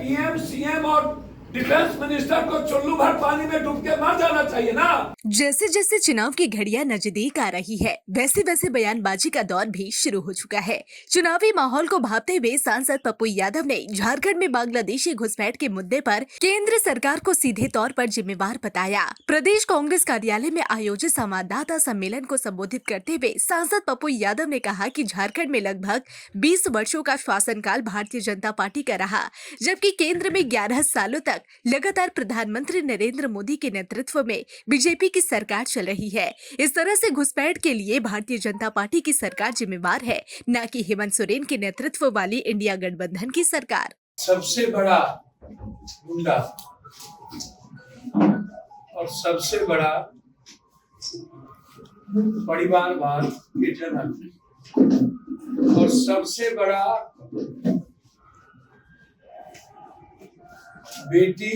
PM, CM और defence minister को चुल्लू भर पानी में डूब के मर जाना चाहिए ना। जैसे जैसे चुनाव की घड़ियां नजदीक आ रही है, वैसे वैसे बयानबाजी का दौर भी शुरू हो चुका है। चुनावी माहौल को भांपते हुए सांसद पप्पू यादव ने झारखंड में बांग्लादेशी घुसपैठ के मुद्दे पर केंद्र सरकार को सीधे तौर पर जिम्मेवार बताया। प्रदेश कांग्रेस कार्यालय में आयोजित संवाददाता सम्मेलन को संबोधित करते हुए सांसद पप्पू यादव ने कहा कि झारखंड में लगभग 20 वर्षों का शासनकाल भारतीय जनता पार्टी का रहा, जबकि केंद्र में 11 सालों तक लगातार प्रधानमंत्री नरेंद्र मोदी के नेतृत्व में बीजेपी की सरकार चल रही है। इस तरह से घुसपैठ के लिए भारतीय जनता पार्टी की सरकार जिम्मेवार है, न कि हेमंत सोरेन के नेतृत्व वाली इंडिया गठबंधन की सरकार। सबसे बड़ा गुंडा और सबसे बड़ा परिवारवाद के जनक और सबसे बड़ा बेटी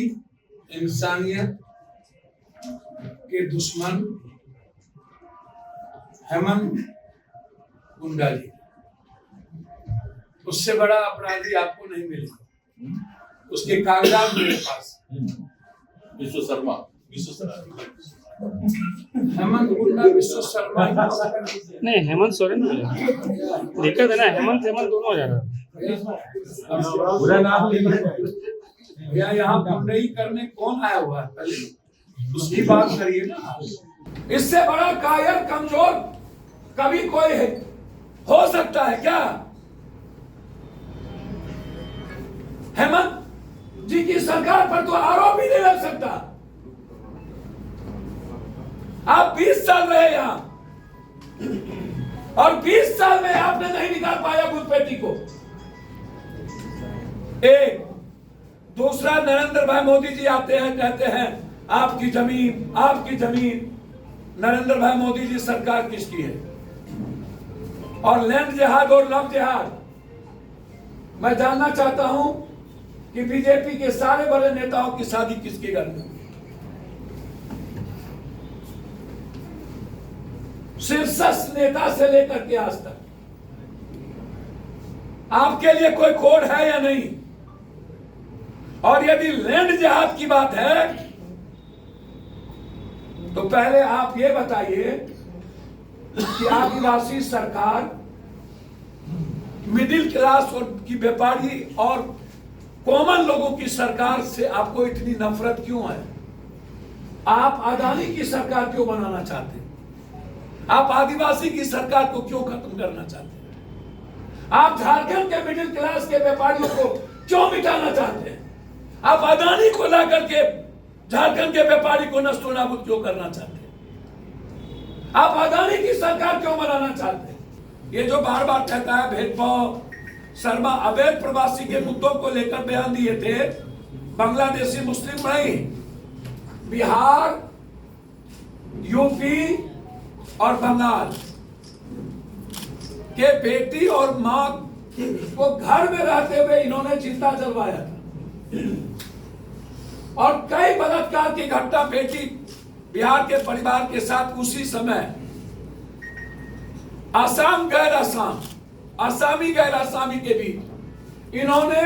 इंसानियत के दुश्मन हेमंत गुंडा जी, उससे बड़ा अपराधी आपको नहीं मिलेगा। उसके कागजात मेरे पास। विश्व शर्मा हेमंत गुंडा विश्व शर्मा नहीं, हेमंत सोरेन दिक्कत है ना, हेमंत दोनों हो जाएगा। भैया यहाँ गुंडई करने कौन आया हुआ है, पहले उसकी बात करिए ना। इससे बड़ा कायर कमजोर कभी कोई है हो सकता है क्या? हेमंत जी की सरकार पर तो आरोप ही नहीं लग सकता। आप 20 साल रहे यहां और 20 साल में आपने नहीं निकाल पाया घुसपैठी को। एक दूसरा, नरेंद्र भाई मोदी जी आते हैं, कहते हैं आपकी जमीन। नरेंद्र भाई मोदी जी सरकार किसकी है? और लैंड जिहाद और लव जिहाद, मैं जानना चाहता हूं कि बीजेपी के सारे बड़े नेताओं की शादी किसके घर में? शीर्षस्थ नेता से लेकर के आज तक आपके लिए कोई कोड है या नहीं? और यदि लैंड जिहाद की बात है तो पहले आप ये बताइए कि आदिवासी सरकार मिडिल क्लास और की व्यापारी और कॉमन लोगों की सरकार से आपको इतनी नफरत क्यों है? आप अदानी की सरकार क्यों बनाना चाहते हैं? आप आदिवासी की सरकार को क्यों खत्म करना चाहते हैं? आप झारखंड के मिडिल क्लास के व्यापारियों को क्यों मिटाना चाहते हैं? आप अदानी को ला करके झारखंड के व्यापारी को नष्ट नाबूद क्यों करना चाहते हैं? आप अदानी की सरकार क्यों बनाना चाहते हैं? ये जो बार बार कहता है भेदभाव, शर्मा अवैध प्रवासी के मुद्दों को लेकर बयान दिए थे। बांग्लादेशी मुस्लिम नहीं, बिहार, यूपी और बंगाल के बेटी और मां को घर में रहते हुए इन्होंने चिंता जलवाया था और कई बलात्कार की घटना बेटी बिहार के परिवार के साथ उसी समय आसाम गैर आसाम, आसामी गैर आसामी के बीच इन्होंने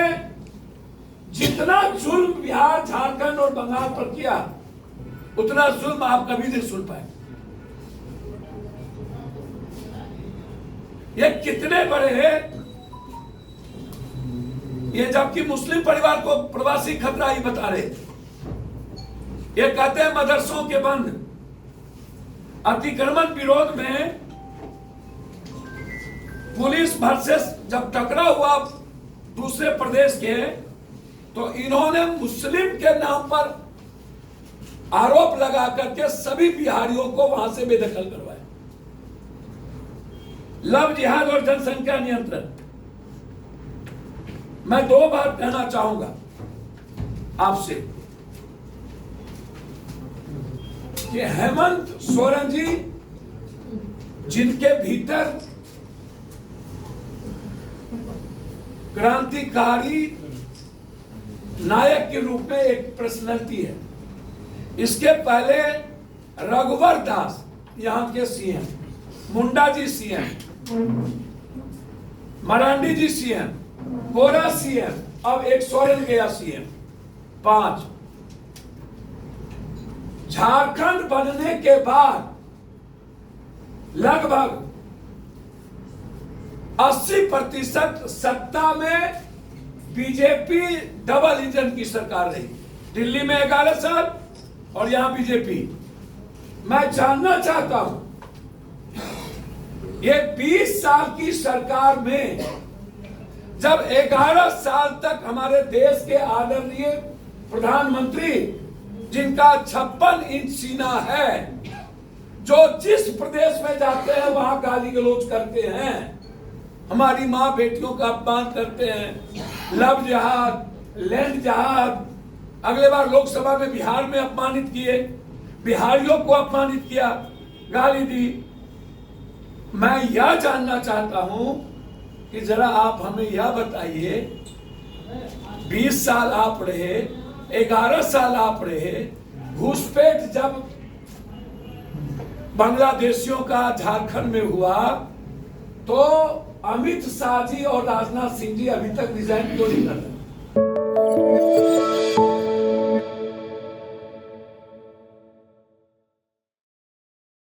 जितना जुल्म बिहार, झारखंड और बंगाल पर किया, उतना जुल्म आप कभी नहीं सुन पाए। ये कितने बड़े हैं ये, जबकि मुस्लिम परिवार को प्रवासी खतरा ही बता रहे थे। ये कहते हैं मदरसों के बंद, अतिक्रमण विरोध में पुलिस वर्सेस जब टकराव हुआ दूसरे प्रदेश के, तो इन्होंने मुस्लिम के नाम पर आरोप लगा करके सभी बिहारियों को वहां से बेदखल करवाया। लव जिहाद और जनसंख्या नियंत्रण, मैं दो बात कहना चाहूंगा आपसे कि हेमंत सोरेन जी, जिनके भीतर क्रांतिकारी नायक के रूप में एक पर्सनैलिटी है। इसके पहले रघुवर दास यहां के सीएम, मुंडा जी सीएम, मरांडी जी सीएम, कोरा सीएम, अब एक सोरेन गया सीएम। 5, झारखंड बनने के बाद लगभग 80% सत्ता में बीजेपी डबल इंजन की सरकार रही। दिल्ली में 11 साल और यहां बीजेपी। मैं जानना चाहता हूं, ये 20 साल की सरकार में जब 11 साल तक हमारे देश के आदरणीय प्रधानमंत्री, जिनका 56 इंच सीना है, जो जिस प्रदेश में जाते हैं वहां गाली गलौज करते हैं, हमारी मां बेटियों का अपमान करते हैं, लव जहाज, लैंड जहाज, अगले बार लोकसभा में बिहार में अपमानित किए, बिहारियों को अपमानित किया, गाली दी। मैं यह जानना चाहता हूं कि जरा आप हमें यह बताइए, 20 साल आप रहे, 11 साल आप रहे, घुसपैठ जब बांग्लादेशियों का झारखंड में हुआ तो अमित शाह जी और राजनाथ सिंह जी अभी तक रिजाइन क्यों नहीं कर रहे?